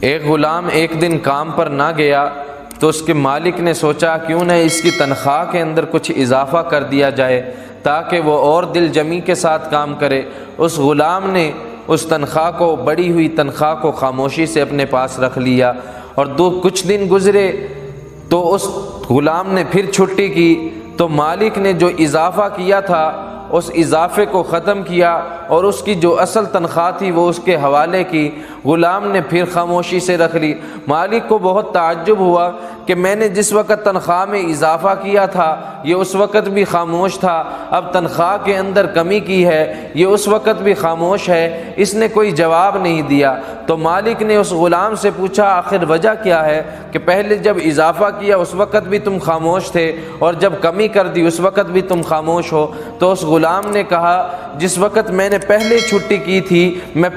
एक ग़ुलाम एक दिन काम पर ना गया तो उसके मालिक ने सोचा क्यों न इसकी तनख्वाह के अंदर कुछ इजाफ़ा कर दिया जाए ताकि वो और दिल जमी के साथ काम करे। उस ग़ुलाम ने उस तनख्वाह को, बढ़ी हुई तनख्वाह को खामोशी से अपने पास रख लिया। और कुछ दिन गुज़रे तो उस ग़ुलाम ने फिर छुट्टी की, तो मालिक ने जो इजाफ़ा किया था उस इजाफ़े को ख़त्म किया और उसकी जो असल तनख्वाह थी वो उसके हवाले की। ग़ुलाम ने फिर खामोशी से रख ली। मालिक को बहुत ताज्जुब हुआ कि मैंने जिस वक़्त तनख्वाह में इजाफ़ा किया था ये उस वक़्त भी खामोश था, अब तनख्वाह के अंदर कमी की है ये उस वक़्त भी खामोश है। इसने कोई जवाब नहीं दिया। तो मालिक ने उस ग़ुलाम से पूछा आखिर वजह क्या है कि पहले जब इजाफ़ा किया उस वक़्त भी तुम खामोश थे और जब कमी कर दी उस वक़्त भी तुम खामोश हो। तो उस ग़ुलाम ने कहा जिस वक़्त मैंने पहले छुट्टी की थी मैं